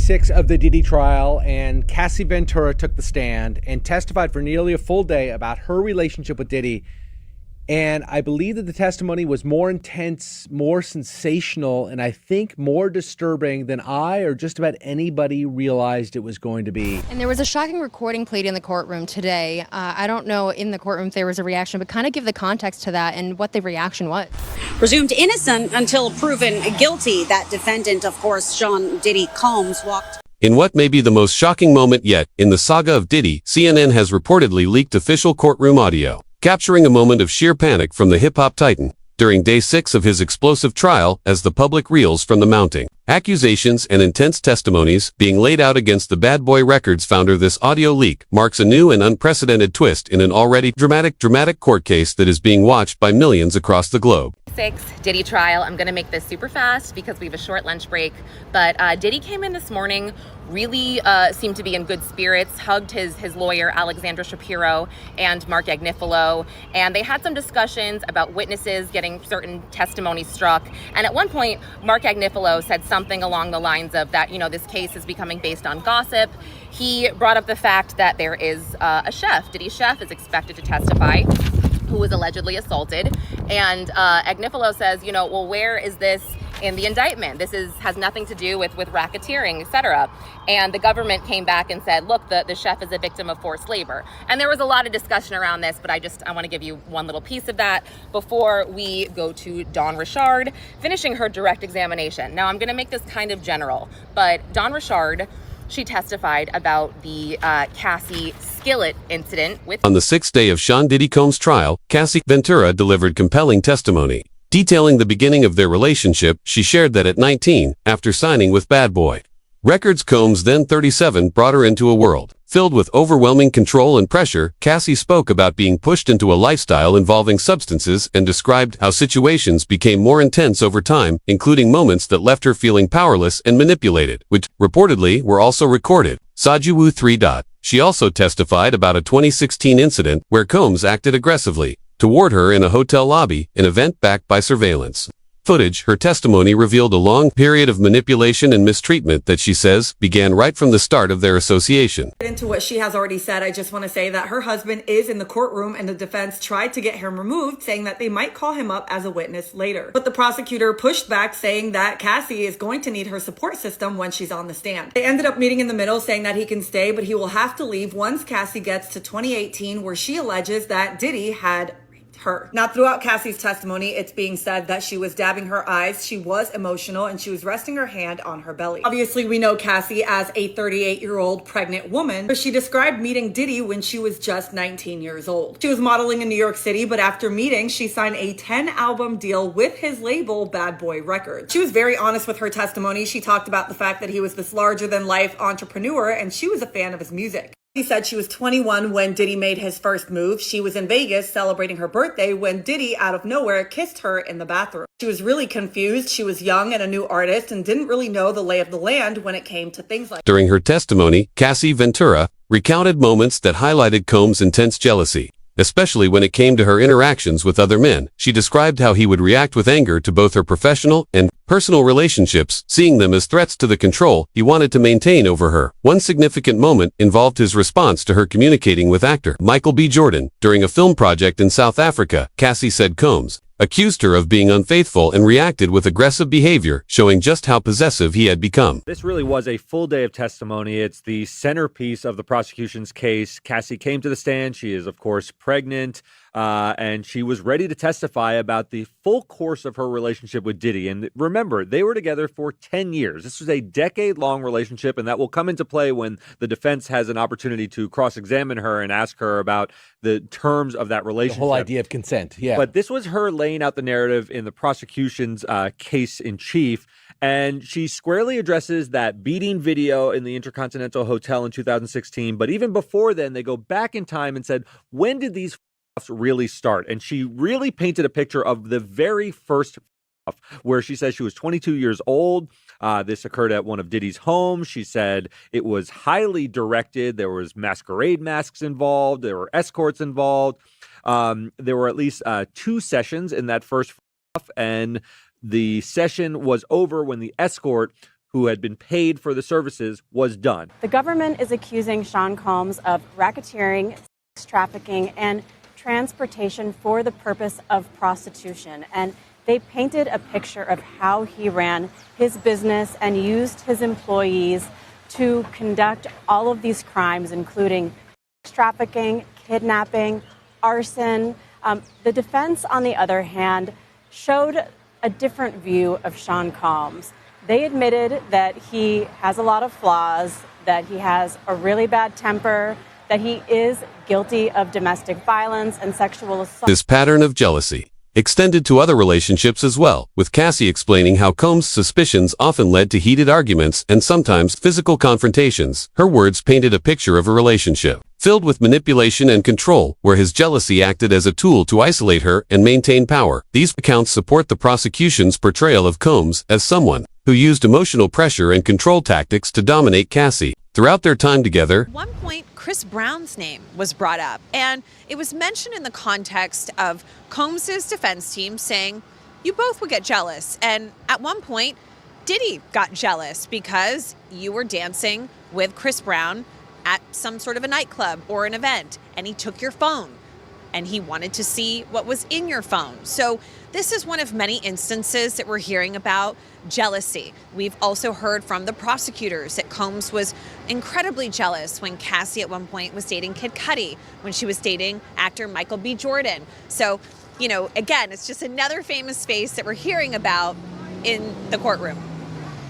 6 of the Diddy trial, and Cassie Ventura took the stand and testified for nearly a full day about her relationship with Diddy. And I believe that the testimony was more intense, more sensational, and I think more disturbing than I or just about anybody realized it was going to be. And there was a shocking recording played in the courtroom today. I don't know in the courtroom if there was a reaction, but kind of give the context to that and what the reaction was. Presumed innocent until proven guilty. That defendant, of course, Sean Diddy Combs, walked. In what may be the most shocking moment yet in the saga of Diddy, CNN has reportedly leaked official courtroom audio, capturing a moment of sheer panic from the hip-hop titan during day 6 of his explosive trial as the public reels from the mounting accusations and intense testimonies being laid out against the Bad Boy Records founder. This audio leak marks a new and unprecedented twist in an already dramatic court case that is being watched by millions across the globe. 6 Diddy trial. I'm going to make this super fast because we have a short lunch break, but Diddy came in this morning, really seemed to be in good spirits, hugged his lawyer, Alexandra Shapiro, and Mark Agnifilo, and they had some discussions about witnesses getting certain testimonies struck. And at one point, Mark Agnifilo said something along the lines of that, this case is becoming based on gossip. He brought up the fact that there is a chef, Diddy's chef, is expected to testify, who was allegedly assaulted. And Agnifilo says, well, where is this in the indictment? This has nothing to do with racketeering, etc. And the government came back and said, look, the chef is a victim of forced labor. And there was a lot of discussion around this, but I want to give you one little piece of that before we go to Dawn Richard finishing her direct examination. Now, I'm going to make this kind of general, but Dawn Richard, she testified about the Cassie Skillet incident On the 6th day of Sean Diddy Combs' trial, Cassie Ventura delivered compelling testimony. Detailing the beginning of their relationship, she shared that at 19, after signing with Bad Boy Records, Combs, then 37, brought her into a world filled with overwhelming control and pressure. Cassie spoke about being pushed into a lifestyle involving substances and described how situations became more intense over time, including moments that left her feeling powerless and manipulated, which, reportedly, were also recorded. Sajuwu 3. She also testified about a 2016 incident where Combs acted aggressively toward her in a hotel lobby, an event backed by surveillance footage. Her testimony revealed a long period of manipulation and mistreatment that she says began right from the start of their association. Into what she has already said, I just want to say that her husband is in the courtroom and the defense tried to get him removed, saying that they might call him up as a witness later. But the prosecutor pushed back, saying that Cassie is going to need her support system when she's on the stand. They ended up meeting in the middle, saying that he can stay, but he will have to leave once Cassie gets to 2018, where she alleges that Diddy had her. Now, throughout Cassie's testimony, it's being said that she was dabbing her eyes, she was emotional, and she was resting her hand on her belly. Obviously, we know Cassie as a 38-year-old pregnant woman, but she described meeting Diddy when she was just 19 years old. She was modeling in New York City, but after meeting, she signed a 10-album deal with his label, Bad Boy Records. She was very honest with her testimony. She talked about the fact that he was this larger-than-life entrepreneur, and she was a fan of his music. She said she was 21 when Diddy made his first move. She was in Vegas celebrating her birthday when Diddy, out of nowhere, kissed her in the bathroom. She was really confused. She was young and a new artist and didn't really know the lay of the land when it came to things like that. During her testimony, Cassie Ventura recounted moments that highlighted Combs' intense jealousy, especially when it came to her interactions with other men. She described how he would react with anger to both her professional and personal relationships, seeing them as threats to the control he wanted to maintain over her. One significant moment involved his response to her communicating with actor Michael B. Jordan during a film project in South Africa. Cassie said Combs accused her of being unfaithful and reacted with aggressive behavior, showing just how possessive he had become. This really was a full day of testimony. It's the centerpiece of the prosecution's case. Cassie came to the stand. She is, of course, pregnant, and she was ready to testify about the full course of her relationship with Diddy. And remember, they were together for 10 years. This was a decade-long relationship, and that will come into play when the defense has an opportunity to cross-examine her and ask her about the terms of that relationship. The whole idea of consent, yeah. But this was her laying out the narrative in the prosecution's case in chief. And she squarely addresses that beating video in the Intercontinental Hotel in 2016. But even before then, they go back in time and said, when did these really start? And she really painted a picture of the very first where she says she was 22 years old. This occurred at one of Diddy's homes. She said it was highly directed. There was masquerade masks involved. There were escorts involved. There were at least 2 sessions in that first, and the session was over when the escort, who had been paid for the services, was done. The government is accusing Sean Combs of racketeering, sex trafficking, and transportation for the purpose of prostitution. And they painted a picture of how he ran his business and used his employees to conduct all of these crimes, including sex trafficking, kidnapping, arson. The defense, on the other hand, showed a different view of Sean Combs. They admitted that he has a lot of flaws, that he has a really bad temper, that he is guilty of domestic violence and sexual assault. This pattern of jealousy extended to other relationships as well, with Cassie explaining how Combs' suspicions often led to heated arguments and sometimes physical confrontations. Her words painted a picture of a relationship filled with manipulation and control, where his jealousy acted as a tool to isolate her and maintain power. These accounts support the prosecution's portrayal of Combs as someone who used emotional pressure and control tactics to dominate Cassie. Throughout their time together, at one point, Chris Brown's name was brought up, and it was mentioned in the context of Combs' defense team saying, you both would get jealous. And at one point, Diddy got jealous because you were dancing with Chris Brown at some sort of a nightclub or an event, and he took your phone, and he wanted to see what was in your phone. So this is one of many instances that we're hearing about jealousy. We've also heard from the prosecutors that Combs was incredibly jealous when Cassie at one point was dating Kid Cudi, when she was dating actor Michael B. Jordan. So, you know, again, it's just another famous face that we're hearing about in the courtroom.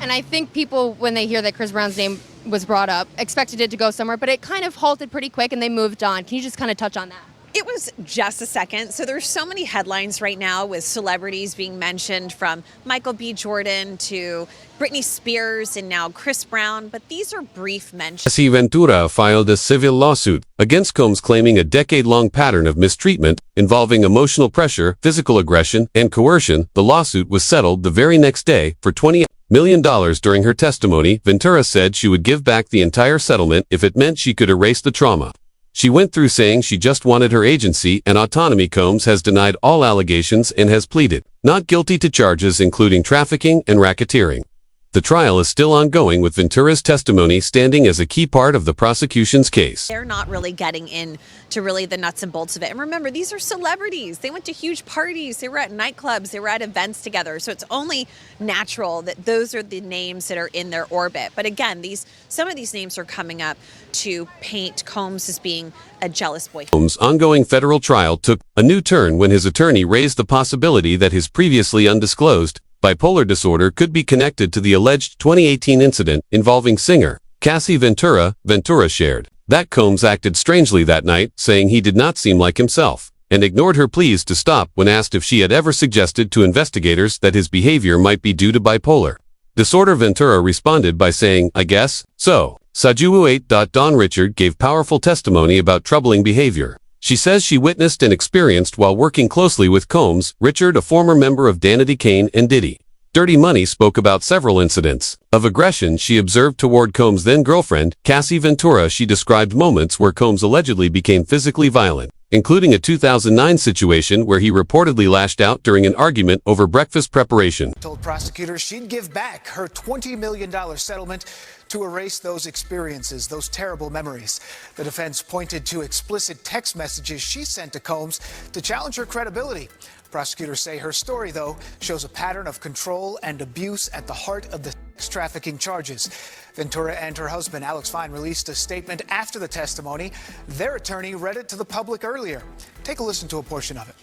And I think people, when they hear that Chris Brown's name was brought up, expected it to go somewhere, but it kind of halted pretty quick and they moved on. Can you just kind of touch on that? It was just a second. So there's so many headlines right now with celebrities being mentioned, from Michael B. Jordan to Britney Spears and now Chris Brown, but these are brief mentions. Cassie Ventura filed a civil lawsuit against Combs claiming a decade-long pattern of mistreatment involving emotional pressure, physical aggression, and coercion. The lawsuit was settled the very next day for $20 million. During her testimony, Ventura said she would give back the entire settlement if it meant she could erase the trauma. She went through saying she just wanted her agency and autonomy. Combs has denied all allegations and has pleaded not guilty to charges including trafficking and racketeering. The trial is still ongoing, with Ventura's testimony standing as a key part of the prosecution's case. They're not really getting into really the nuts and bolts of it. And remember, these are celebrities. They went to huge parties. They were at nightclubs. They were at events together. So it's only natural that those are the names that are in their orbit. But again, some of these names are coming up to paint Combs as being a jealous boyfriend. Combs' ongoing federal trial took a new turn when his attorney raised the possibility that his previously undisclosed bipolar disorder could be connected to the alleged 2018 incident involving singer Cassie Ventura. Ventura shared that Combs acted strangely that night, saying he did not seem like himself, and ignored her pleas to stop when asked if she had ever suggested to investigators that his behavior might be due to bipolar disorder. Ventura responded by saying, "I guess so." Sajuwu 8. Dawn Richard gave powerful testimony about troubling behavior she says she witnessed and experienced while working closely with Combs. Richard, a former member of Danity Kane and Diddy Dirty Money, spoke about several incidents of aggression she observed toward Combs' then-girlfriend, Cassie Ventura. She described moments where Combs allegedly became physically violent, including a 2009 situation where he reportedly lashed out during an argument over breakfast preparation. Told prosecutors she'd give back her $20 million settlement to erase those experiences, those terrible memories. The defense pointed to explicit text messages she sent to Combs to challenge her credibility. Prosecutors say her story, though, shows a pattern of control and abuse at the heart of the sex trafficking charges. Ventura and her husband, Alex Fine, released a statement after the testimony. Their attorney read it to the public earlier. Take a listen to a portion of it.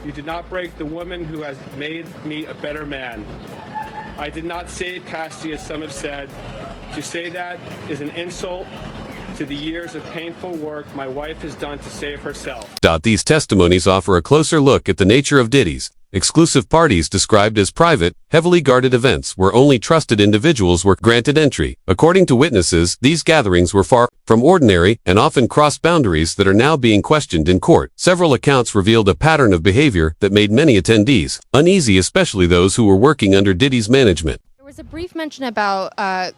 You did not break the woman who has made me a better man. I did not save Cassie, as some have said. To say that is an insult to the years of painful work my wife has done to save herself. These testimonies offer a closer look at the nature of Diddy's exclusive parties, described as private, heavily guarded events where only trusted individuals were granted entry. According to witnesses, these gatherings were far from ordinary and often crossed boundaries that are now being questioned in court. Several accounts revealed a pattern of behavior that made many attendees uneasy, especially those who were working under Diddy's management. There was a brief mention about a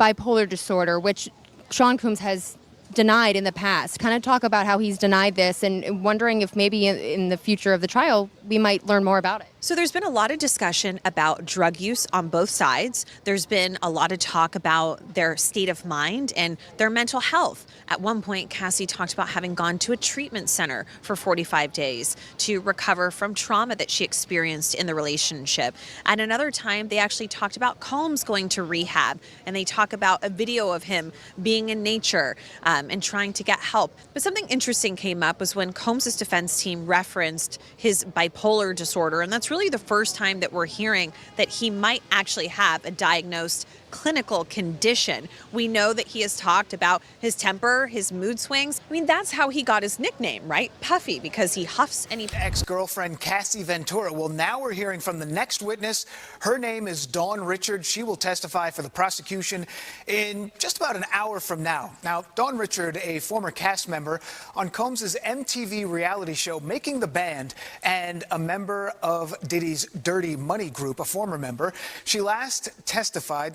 bipolar disorder, which Sean Combs has denied in the past. Kind of talk about how he's denied this, and wondering if maybe in the future of the trial we might learn more about it. So there's been a lot of discussion about drug use on both sides. There's been a lot of talk about their state of mind and their mental health. At one point, Cassie talked about having gone to a treatment center for 45 days to recover from trauma that she experienced in the relationship. At another time, they actually talked about Combs going to rehab, and they talk about a video of him being in nature and trying to get help. But something interesting came up was when Combs' defense team referenced his bipolar disorder, and that's really the first time that we're hearing that he might actually have a diagnosed clinical condition. We know that he has talked about his temper, his mood swings. I mean, that's how he got his nickname, right? Puffy, because he huffs and he... Ex-girlfriend Cassie Ventura. Well, now we're hearing from the next witness. Her name is Dawn Richard. She will testify for the prosecution in just about an hour from now. Now, Dawn Richard, a former cast member on Combs' MTV reality show Making the Band and a member of Diddy's Dirty Money group, a former member. She last testified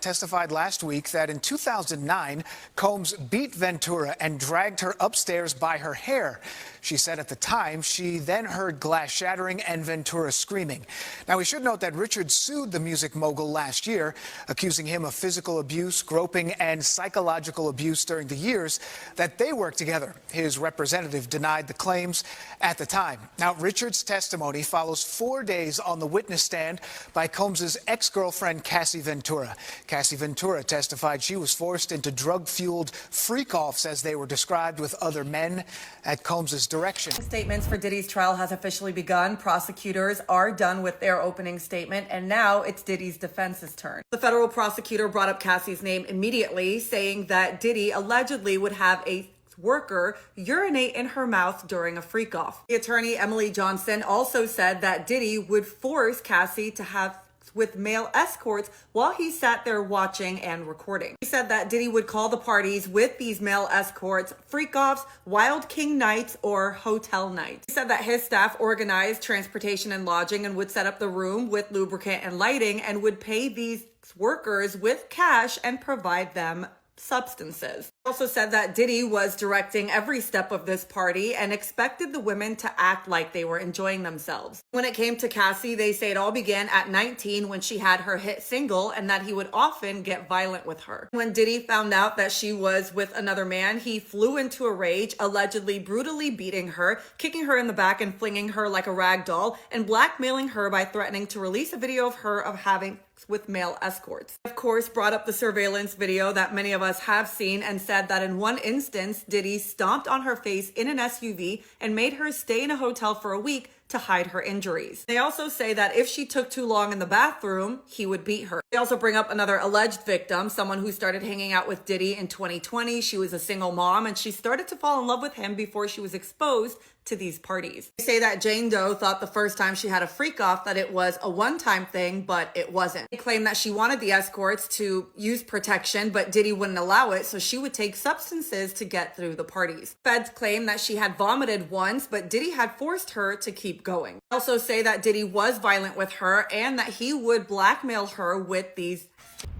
last week that in 2009, Combs beat Ventura and dragged her upstairs by her hair. She said at the time she then heard glass shattering and Ventura screaming. Now, we should note that Richard sued the music mogul last year, accusing him of physical abuse, groping, and psychological abuse during the years that they worked together. His representative denied the claims at the time. Now, Richard's testimony follows 4 days on the witness stand by Combs' ex-girlfriend, Cassie Ventura. Cassie Ventura testified she was forced into drug-fueled freak-offs, as they were described, with other men at Combs' direction. Statements for Diddy's trial has officially begun. Prosecutors are done with their opening statement, and now it's Diddy's defense's turn. The federal prosecutor brought up Cassie's name immediately, saying that Diddy allegedly would have a worker urinate in her mouth during a freak-off. The attorney, Emily Johnson, also said that Diddy would force Cassie to have with male escorts while he sat there watching and recording. He said that Diddy would call the parties with these male escorts freak-offs, Wild King nights, or hotel nights. He said that his staff organized transportation and lodging and would set up the room with lubricant and lighting and would pay these workers with cash and provide them substances. He also said that Diddy was directing every step of this party and expected the women to act like they were enjoying themselves. When it came to Cassie, they say it all began at 19 when she had her hit single, and that he would often get violent with her. When Diddy found out that she was with another man, he flew into a rage, allegedly brutally beating her, kicking her in the back and flinging her like a rag doll, and blackmailing her by threatening to release a video of her of having with male escorts. Of course, brought up the surveillance video that many of us have seen and said that in one instance, Diddy stomped on her face in an SUV and made her stay in a hotel for a week to hide her injuries. They also say that if she took too long in the bathroom, he would beat her. They also bring up another alleged victim, someone who started hanging out with Diddy in 2020. She was a single mom and she started to fall in love with him before she was exposed to these parties. They say that Jane Doe thought the first time she had a freak off that it was a one-time thing, but it wasn't. They claim that she wanted the escorts to use protection, but Diddy wouldn't allow it, so she would take substances to get through the parties. Feds claim that she had vomited once, but Diddy had forced her to keep going. They also say that Diddy was violent with her and that he would blackmail her with these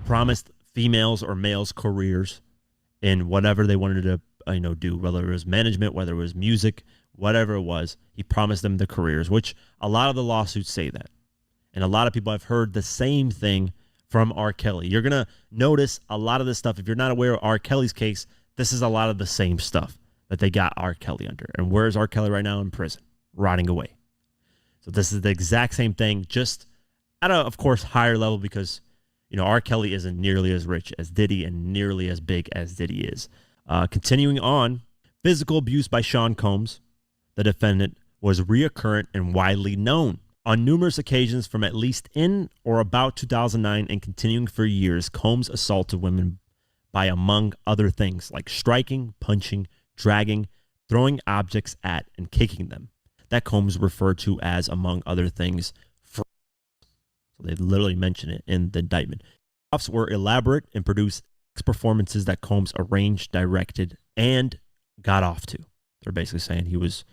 promised females or males careers in whatever they wanted to do, whether it was management, whether it was music, whatever it was. He promised them the careers, which a lot of the lawsuits say that. And a lot of people have heard the same thing from R. Kelly. You're going to notice a lot of this stuff. If you're not aware of R. Kelly's case, this is a lot of the same stuff that they got R. Kelly under. And where is R. Kelly right now? In prison, rotting away. So this is the exact same thing, just at a, of course, higher level, because, R. Kelly isn't nearly as rich as Diddy and nearly as big as Diddy is. Continuing on, physical abuse by Sean Combs, the defendant, was reoccurrent and widely known. On numerous occasions from at least in or about 2009 and continuing for years, Combs assaulted women by, among other things, like striking, punching, dragging, throwing objects at, and kicking them. That Combs referred to as, among other things, so they literally mention it in the indictment. Offs were elaborate and produced performances that Combs arranged, directed, and got off to. They're basically saying he was,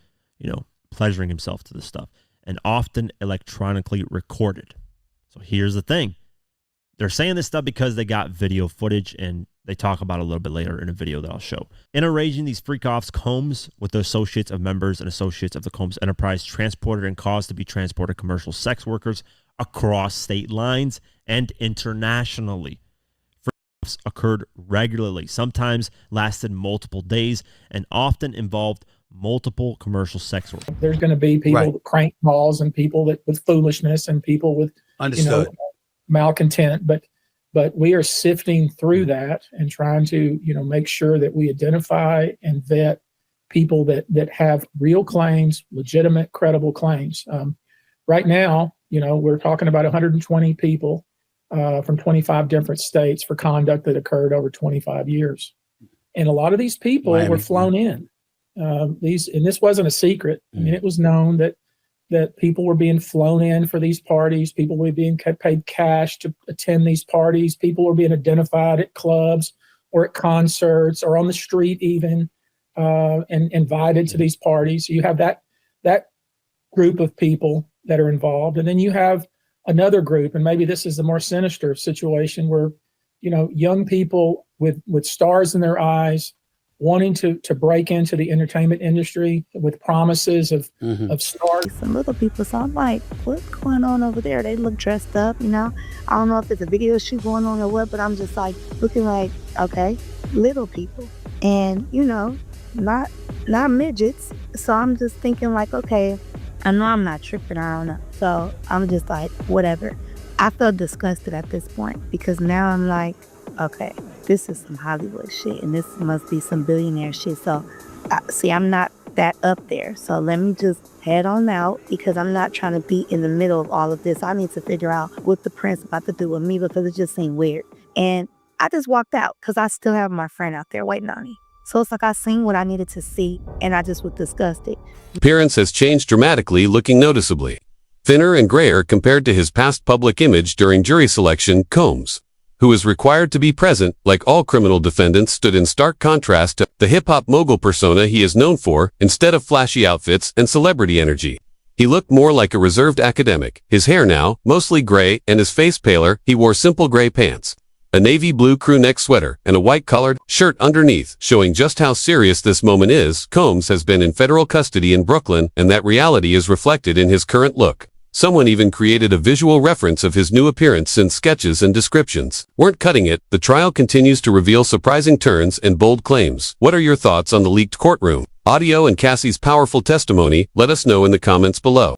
pleasuring himself to this stuff, and often electronically recorded. So here's the thing. They're saying this stuff because they got video footage and they talk about a little bit later in a video that I'll show. In arranging these freak-offs, Combs, with the associates of members and associates of the Combs enterprise, transported and caused to be transported commercial sex workers across state lines and internationally. Freak-offs occurred regularly, sometimes lasted multiple days, and often involved multiple commercial sex workers. There's going to be people with crank calls and people that with foolishness and people with malcontent, but we are sifting through that and trying to make sure that we identify and vet people that have real claims, legitimate, credible claims. Right now, we're talking about 120 people from 25 different states for conduct that occurred over 25 years, and a lot of these people were flown in. And this wasn't a secret. I mean, it was known that people were being flown in for these parties. People were being paid cash to attend these parties. People were being identified at clubs or at concerts or on the street even, and invited to these parties. So you have that group of people that are involved. And then you have another group, and maybe this is the more sinister situation where, young people with stars in their eyes wanting to break into the entertainment industry with promises of stars. Some little people, so I'm like, what's going on over there? They look dressed up, I don't know if it's a video shoot going on or what, but I'm just like looking like, okay, little people. And, not midgets. So I'm just thinking like, okay, I know I'm not tripping, I don't know. So I'm just like, whatever. I felt disgusted at this point because now I'm like, okay, this is some Hollywood shit and this must be some billionaire shit. So, see, I'm not that up there. So let me just head on out because I'm not trying to be in the middle of all of this. I need to figure out what the prince about to do with me because it just seemed weird. And I just walked out because I still have my friend out there waiting on me. So it's like I seen what I needed to see and I just was disgusted. Appearance has changed dramatically, looking noticeably thinner and grayer compared to his past public image during jury selection. Combs, who is required to be present, like all criminal defendants, stood in stark contrast to the hip-hop mogul persona he is known for, instead of flashy outfits and celebrity energy. He looked more like a reserved academic, his hair now, mostly gray, and his face paler. He wore simple gray pants, a navy blue crew neck sweater, and a white-collared shirt underneath, showing just how serious this moment is. Combs has been in federal custody in Brooklyn, and that reality is reflected in his current look. Someone even created a visual reference of his new appearance since sketches and descriptions weren't cutting it. The trial continues to reveal surprising turns and bold claims. What are your thoughts on the leaked courtroom audio and Cassie's powerful testimony? Let us know in the comments below.